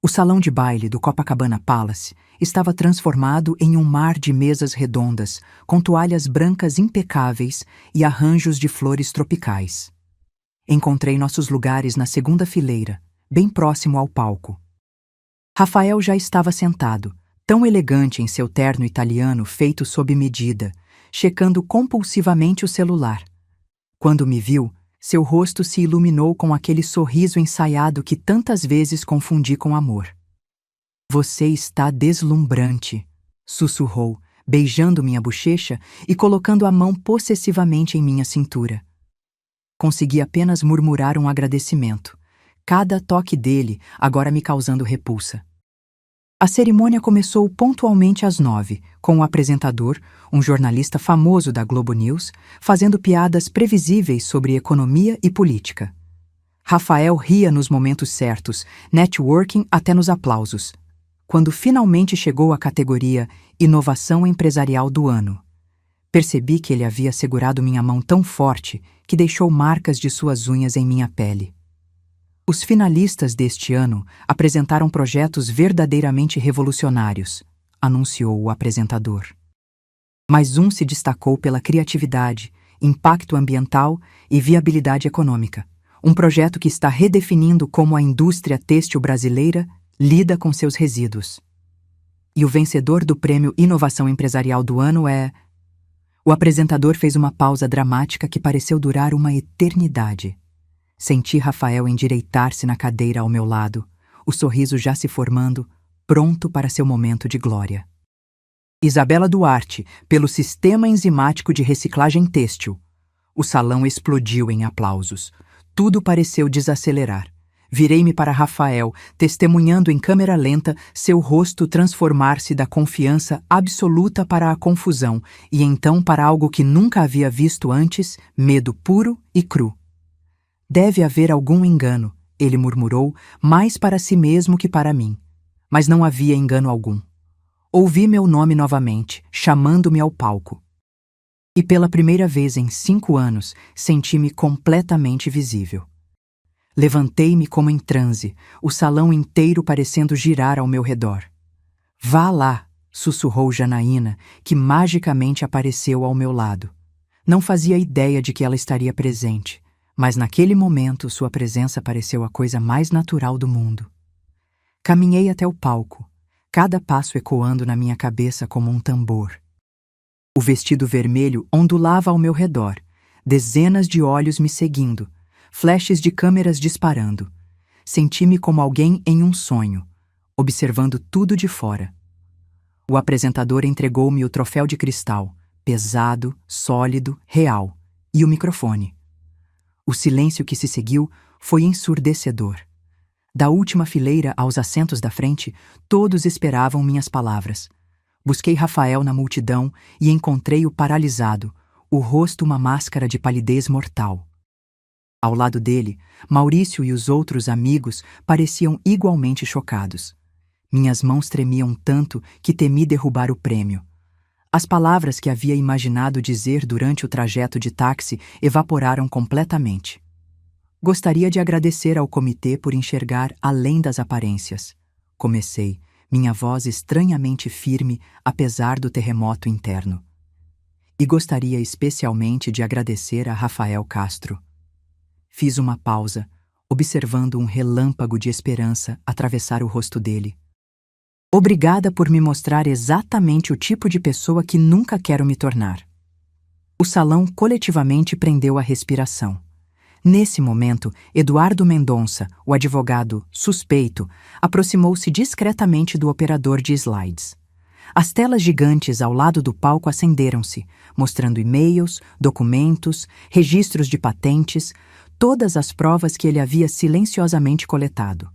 O salão de baile do Copacabana Palace estava transformado em um mar de mesas redondas, com toalhas brancas impecáveis e arranjos de flores tropicais. Encontrei nossos lugares na segunda fileira, bem próximo ao palco. Rafael já estava sentado, tão elegante em seu terno italiano feito sob medida, checando compulsivamente o celular. Quando me viu, seu rosto se iluminou com aquele sorriso ensaiado que tantas vezes confundi com amor. "Você está deslumbrante", sussurrou, beijando minha bochecha e colocando a mão possessivamente em minha cintura. Consegui apenas murmurar um agradecimento, cada toque dele agora me causando repulsa. A cerimônia começou pontualmente às 9, com o apresentador, um jornalista famoso da Globo News, fazendo piadas previsíveis sobre economia e política. Rafael ria nos momentos certos, networking até nos aplausos. Quando finalmente chegou a categoria Inovação Empresarial do Ano, percebi que ele havia segurado minha mão tão forte que deixou marcas de suas unhas em minha pele. Os finalistas deste ano apresentaram projetos verdadeiramente revolucionários, anunciou o apresentador. Mas um se destacou pela criatividade, impacto ambiental e viabilidade econômica. Um projeto que está redefinindo como a indústria têxtil brasileira lida com seus resíduos. E o vencedor do Prêmio Inovação Empresarial do Ano é... O apresentador fez uma pausa dramática que pareceu durar uma eternidade. Senti Rafael endireitar-se na cadeira ao meu lado, o sorriso já se formando, pronto para seu momento de glória. Isabela Duarte, pelo Sistema Enzimático de Reciclagem Têxtil. O salão explodiu em aplausos. Tudo pareceu desacelerar. Virei-me para Rafael, testemunhando em câmera lenta seu rosto transformar-se da confiança absoluta para a confusão e então para algo que nunca havia visto antes, medo puro e cru. "Deve haver algum engano", ele murmurou, mais para si mesmo que para mim. Mas não havia engano algum. Ouvi meu nome novamente, chamando-me ao palco. E pela primeira vez em 5 anos, senti-me completamente visível. Levantei-me como em transe, o salão inteiro parecendo girar ao meu redor. "Vá lá", sussurrou Janaína, que magicamente apareceu ao meu lado. Não fazia ideia de que ela estaria presente, mas naquele momento sua presença pareceu a coisa mais natural do mundo. Caminhei até o palco, cada passo ecoando na minha cabeça como um tambor. O vestido vermelho ondulava ao meu redor, dezenas de olhos me seguindo, flashes de câmeras disparando. Senti-me como alguém em um sonho, observando tudo de fora. O apresentador entregou-me o troféu de cristal, pesado, sólido, real, e o microfone. O silêncio que se seguiu foi ensurdecedor. Da última fileira aos assentos da frente, todos esperavam minhas palavras. Busquei Rafael na multidão e encontrei-o paralisado, o rosto uma máscara de palidez mortal. Ao lado dele, Maurício e os outros amigos pareciam igualmente chocados. Minhas mãos tremiam tanto que temi derrubar o prêmio. As palavras que havia imaginado dizer durante o trajeto de táxi evaporaram completamente. Gostaria de agradecer ao comitê por enxergar além das aparências. Comecei, minha voz estranhamente firme apesar do terremoto interno. E gostaria especialmente de agradecer a Rafael Castro. Fiz uma pausa, observando um relâmpago de esperança atravessar o rosto dele. Obrigada por me mostrar exatamente o tipo de pessoa que nunca quero me tornar. O salão coletivamente prendeu a respiração. Nesse momento, Eduardo Mendonça, o advogado suspeito, aproximou-se discretamente do operador de slides. As telas gigantes ao lado do palco acenderam-se, mostrando e-mails, documentos, registros de patentes, todas as provas que ele havia silenciosamente coletado.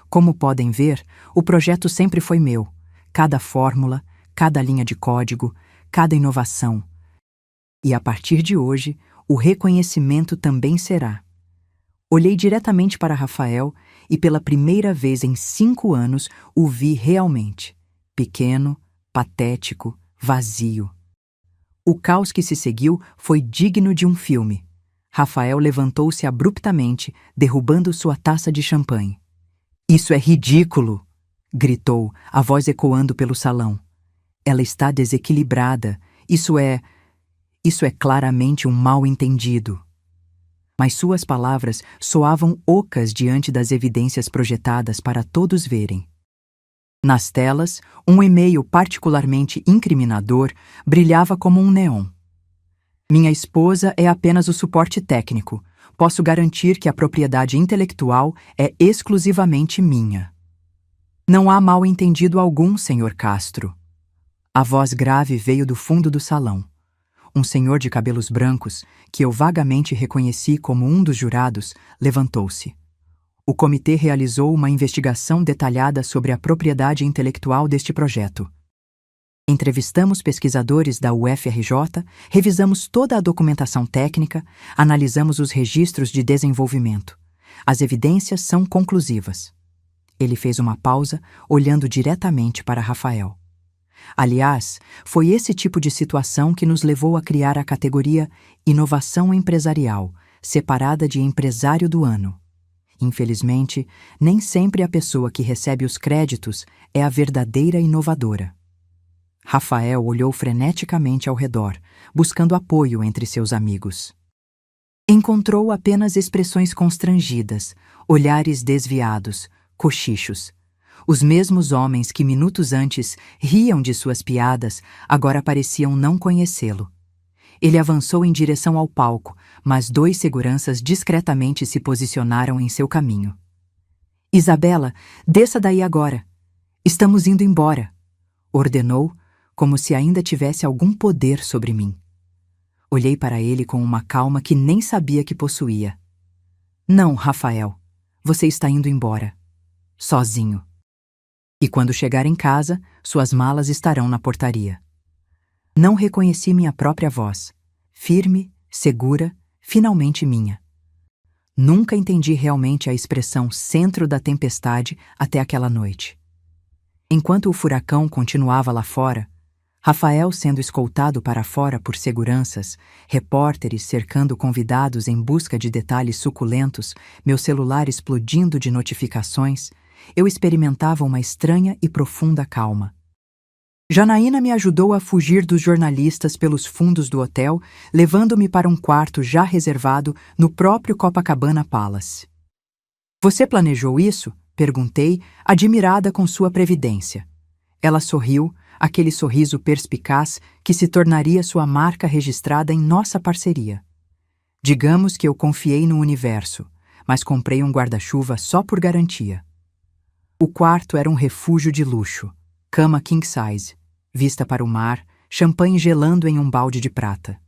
Como podem ver, o projeto sempre foi meu. Cada fórmula, cada linha de código, cada inovação. E a partir de hoje, o reconhecimento também será. Olhei diretamente para Rafael e pela primeira vez em 5 anos o vi realmente. Pequeno, patético, vazio. O caos que se seguiu foi digno de um filme. Rafael levantou-se abruptamente, derrubando sua taça de champanhe. "Isso é ridículo!" gritou, a voz ecoando pelo salão. "Ela está desequilibrada. Isso é claramente um mal-entendido." Mas suas palavras soavam ocas diante das evidências projetadas para todos verem. Nas telas, um e-mail particularmente incriminador brilhava como um neon. Minha esposa é apenas o suporte técnico. Posso garantir que a propriedade intelectual é exclusivamente minha. Não há mal-entendido algum, Sr. Castro. A voz grave veio do fundo do salão. Um senhor de cabelos brancos, que eu vagamente reconheci como um dos jurados, levantou-se. O comitê realizou uma investigação detalhada sobre a propriedade intelectual deste projeto. Entrevistamos pesquisadores da UFRJ, revisamos toda a documentação técnica, analisamos os registros de desenvolvimento. As evidências são conclusivas. Ele fez uma pausa, olhando diretamente para Rafael. Aliás, foi esse tipo de situação que nos levou a criar a categoria Inovação Empresarial, separada de Empresário do Ano. Infelizmente, nem sempre a pessoa que recebe os créditos é a verdadeira inovadora. Rafael olhou freneticamente ao redor, buscando apoio entre seus amigos. Encontrou apenas expressões constrangidas, olhares desviados, cochichos. Os mesmos homens que minutos antes riam de suas piadas agora pareciam não conhecê-lo. Ele avançou em direção ao palco, mas 2 seguranças discretamente se posicionaram em seu caminho. Isabela, desça daí agora. Estamos indo embora, ordenou, como se ainda tivesse algum poder sobre mim. Olhei para ele com uma calma que nem sabia que possuía. Não, Rafael, você está indo embora. Sozinho. E quando chegar em casa, suas malas estarão na portaria. Não reconheci minha própria voz. Firme, segura, finalmente minha. Nunca entendi realmente a expressão centro da tempestade até aquela noite. Enquanto o furacão continuava lá fora, Rafael sendo escoltado para fora por seguranças, repórteres cercando convidados em busca de detalhes suculentos, meu celular explodindo de notificações, eu experimentava uma estranha e profunda calma. Janaína me ajudou a fugir dos jornalistas pelos fundos do hotel, levando-me para um quarto já reservado no próprio Copacabana Palace. Você planejou isso? Perguntei, admirada com sua previdência. Ela sorriu, aquele sorriso perspicaz que se tornaria sua marca registrada em nossa parceria. Digamos que eu confiei no universo, mas comprei um guarda-chuva só por garantia. O quarto era um refúgio de luxo, cama king size, vista para o mar, champanhe gelando em um balde de prata.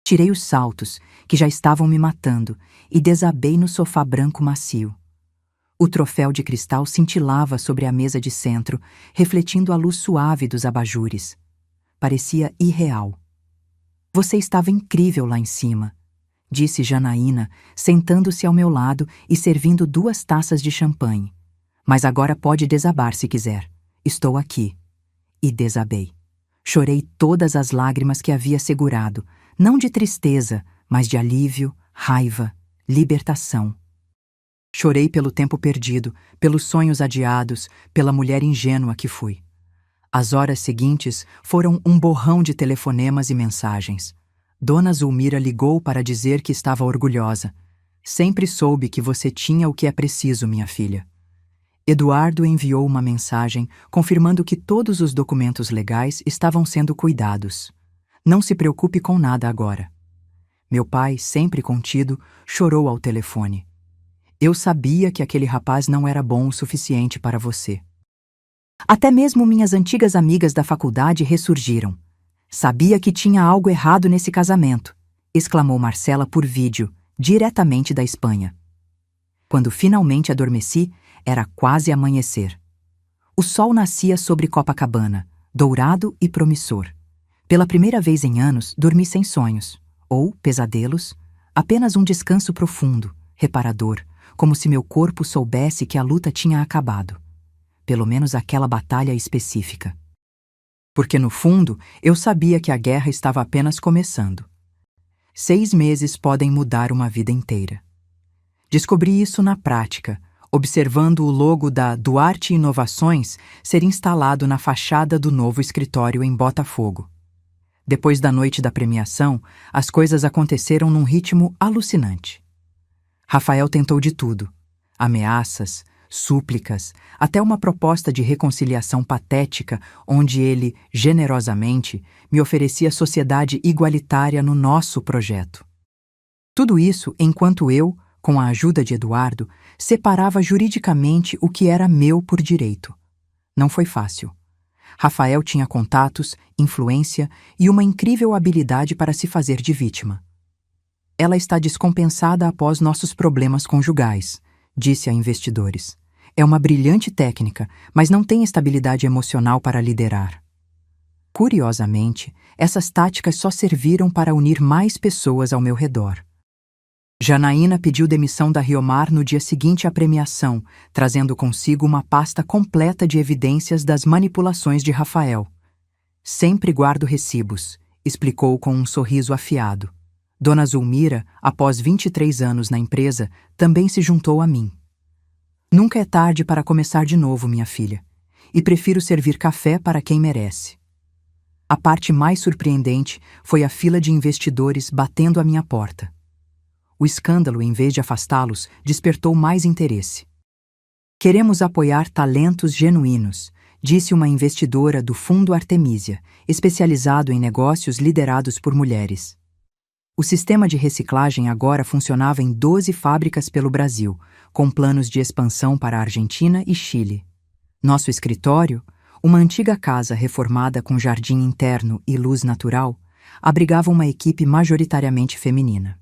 Tirei os saltos, que já estavam me matando, e desabei no sofá branco macio. O troféu de cristal cintilava sobre a mesa de centro, refletindo a luz suave dos abajures. Parecia irreal. Você estava incrível lá em cima, disse Janaína, sentando-se ao meu lado e servindo 2 taças de champanhe. Mas agora pode desabar se quiser. Estou aqui. E desabei. Chorei todas as lágrimas que havia segurado, não de tristeza, mas de alívio, raiva, libertação. Chorei pelo tempo perdido, pelos sonhos adiados, pela mulher ingênua que fui. As horas seguintes foram um borrão de telefonemas e mensagens. Dona Zulmira ligou para dizer que estava orgulhosa. Sempre soube que você tinha o que é preciso, minha filha. Eduardo enviou uma mensagem confirmando que todos os documentos legais estavam sendo cuidados. Não se preocupe com nada agora. Meu pai, sempre contido, chorou ao telefone. Eu sabia que aquele rapaz não era bom o suficiente para você. Até mesmo minhas antigas amigas da faculdade ressurgiram. Sabia que tinha algo errado nesse casamento, exclamou Marcela por vídeo, diretamente da Espanha. Quando finalmente adormeci, era quase amanhecer. O sol nascia sobre Copacabana, dourado e promissor. Pela primeira vez em anos, dormi sem sonhos, ou pesadelos, apenas um descanso profundo, reparador, como se meu corpo soubesse que a luta tinha acabado. Pelo menos aquela batalha específica. Porque, no fundo, eu sabia que a guerra estava apenas começando. 6 meses podem mudar uma vida inteira. Descobri isso na prática, observando o logo da Duarte Inovações ser instalado na fachada do novo escritório em Botafogo. Depois da noite da premiação, as coisas aconteceram num ritmo alucinante. Rafael tentou de tudo: ameaças, súplicas, até uma proposta de reconciliação patética, onde ele, generosamente, me oferecia sociedade igualitária no nosso projeto. Tudo isso enquanto eu, com a ajuda de Eduardo, separava juridicamente o que era meu por direito. Não foi fácil. Rafael tinha contatos, influência e uma incrível habilidade para se fazer de vítima. Ela está descompensada após nossos problemas conjugais, disse a investidores. É uma brilhante técnica, mas não tem estabilidade emocional para liderar. Curiosamente, essas táticas só serviram para unir mais pessoas ao meu redor. Janaína pediu demissão da Riomar no dia seguinte à premiação, trazendo consigo uma pasta completa de evidências das manipulações de Rafael. Sempre guardo recibos, explicou com um sorriso afiado. Dona Zulmira, após 23 anos na empresa, também se juntou a mim. Nunca é tarde para começar de novo, minha filha, e prefiro servir café para quem merece. A parte mais surpreendente foi a fila de investidores batendo à minha porta. O escândalo, em vez de afastá-los, despertou mais interesse. Queremos apoiar talentos genuínos, disse uma investidora do Fundo Artemisia, especializado em negócios liderados por mulheres. O sistema de reciclagem agora funcionava em 12 fábricas pelo Brasil, com planos de expansão para a Argentina e Chile. Nosso escritório, uma antiga casa reformada com jardim interno e luz natural, abrigava uma equipe majoritariamente feminina.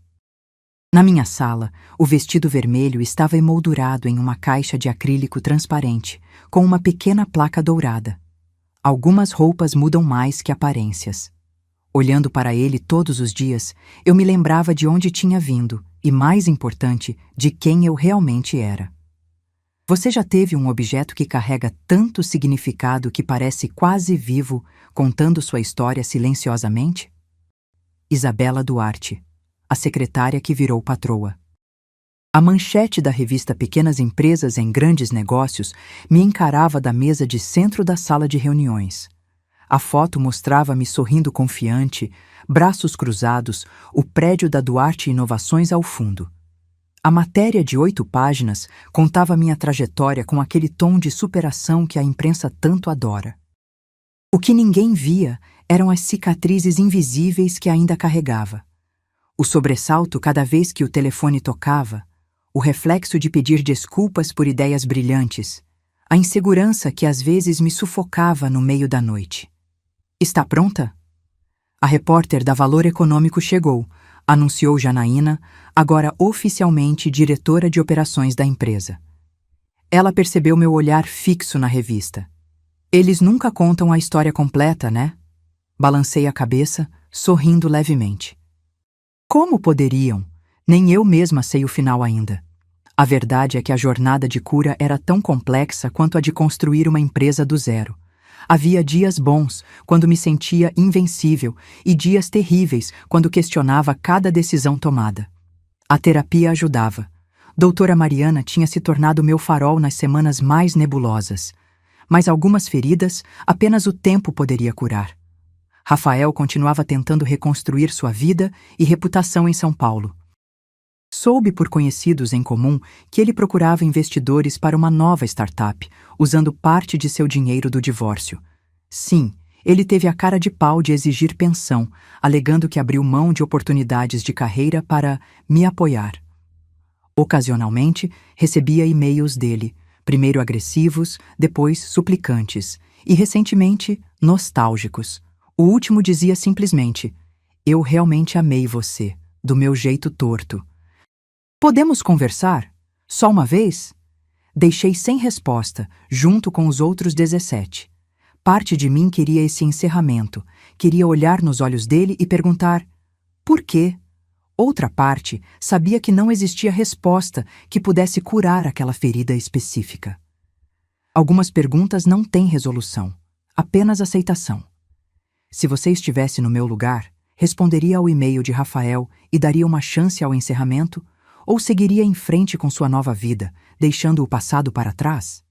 Na minha sala, o vestido vermelho estava emoldurado em uma caixa de acrílico transparente, com uma pequena placa dourada. Algumas roupas mudam mais que aparências. Olhando para ele todos os dias, eu me lembrava de onde tinha vindo e, mais importante, de quem eu realmente era. Você já teve um objeto que carrega tanto significado que parece quase vivo, contando sua história silenciosamente? Isabela Duarte, a secretária que virou patroa. A manchete da revista Pequenas Empresas em Grandes Negócios me encarava da mesa de centro da sala de reuniões. A foto mostrava-me sorrindo confiante, braços cruzados, o prédio da Duarte Inovações ao fundo. A matéria de 8 páginas contava minha trajetória com aquele tom de superação que a imprensa tanto adora. O que ninguém via eram as cicatrizes invisíveis que ainda carregava. O sobressalto cada vez que o telefone tocava, o reflexo de pedir desculpas por ideias brilhantes, a insegurança que às vezes me sufocava no meio da noite. Está pronta? A repórter da Valor Econômico chegou, anunciou Janaína, agora oficialmente diretora de operações da empresa. Ela percebeu meu olhar fixo na revista. Eles nunca contam a história completa, né? Balancei a cabeça, sorrindo levemente. Como poderiam? Nem eu mesma sei o final ainda. A verdade é que a jornada de cura era tão complexa quanto a de construir uma empresa do zero. Havia dias bons, quando me sentia invencível, e dias terríveis, quando questionava cada decisão tomada. A terapia ajudava. Doutora Mariana tinha se tornado meu farol nas semanas mais nebulosas. Mas algumas feridas apenas o tempo poderia curar. Rafael continuava tentando reconstruir sua vida e reputação em São Paulo. Soube por conhecidos em comum que ele procurava investidores para uma nova startup, usando parte de seu dinheiro do divórcio. Sim, ele teve a cara de pau de exigir pensão, alegando que abriu mão de oportunidades de carreira para me apoiar. Ocasionalmente, recebia e-mails dele, primeiro agressivos, depois suplicantes, e recentemente nostálgicos. O último dizia simplesmente: "Eu realmente amei você, do meu jeito torto. Podemos conversar? Só uma vez?" Deixei sem resposta, junto com os outros 17. Parte de mim queria esse encerramento, queria olhar nos olhos dele e perguntar: por quê? Outra parte sabia que não existia resposta que pudesse curar aquela ferida específica. Algumas perguntas não têm resolução, apenas aceitação. Se você estivesse no meu lugar, responderia ao e-mail de Rafael e daria uma chance ao encerramento? Ou seguiria em frente com sua nova vida, deixando o passado para trás?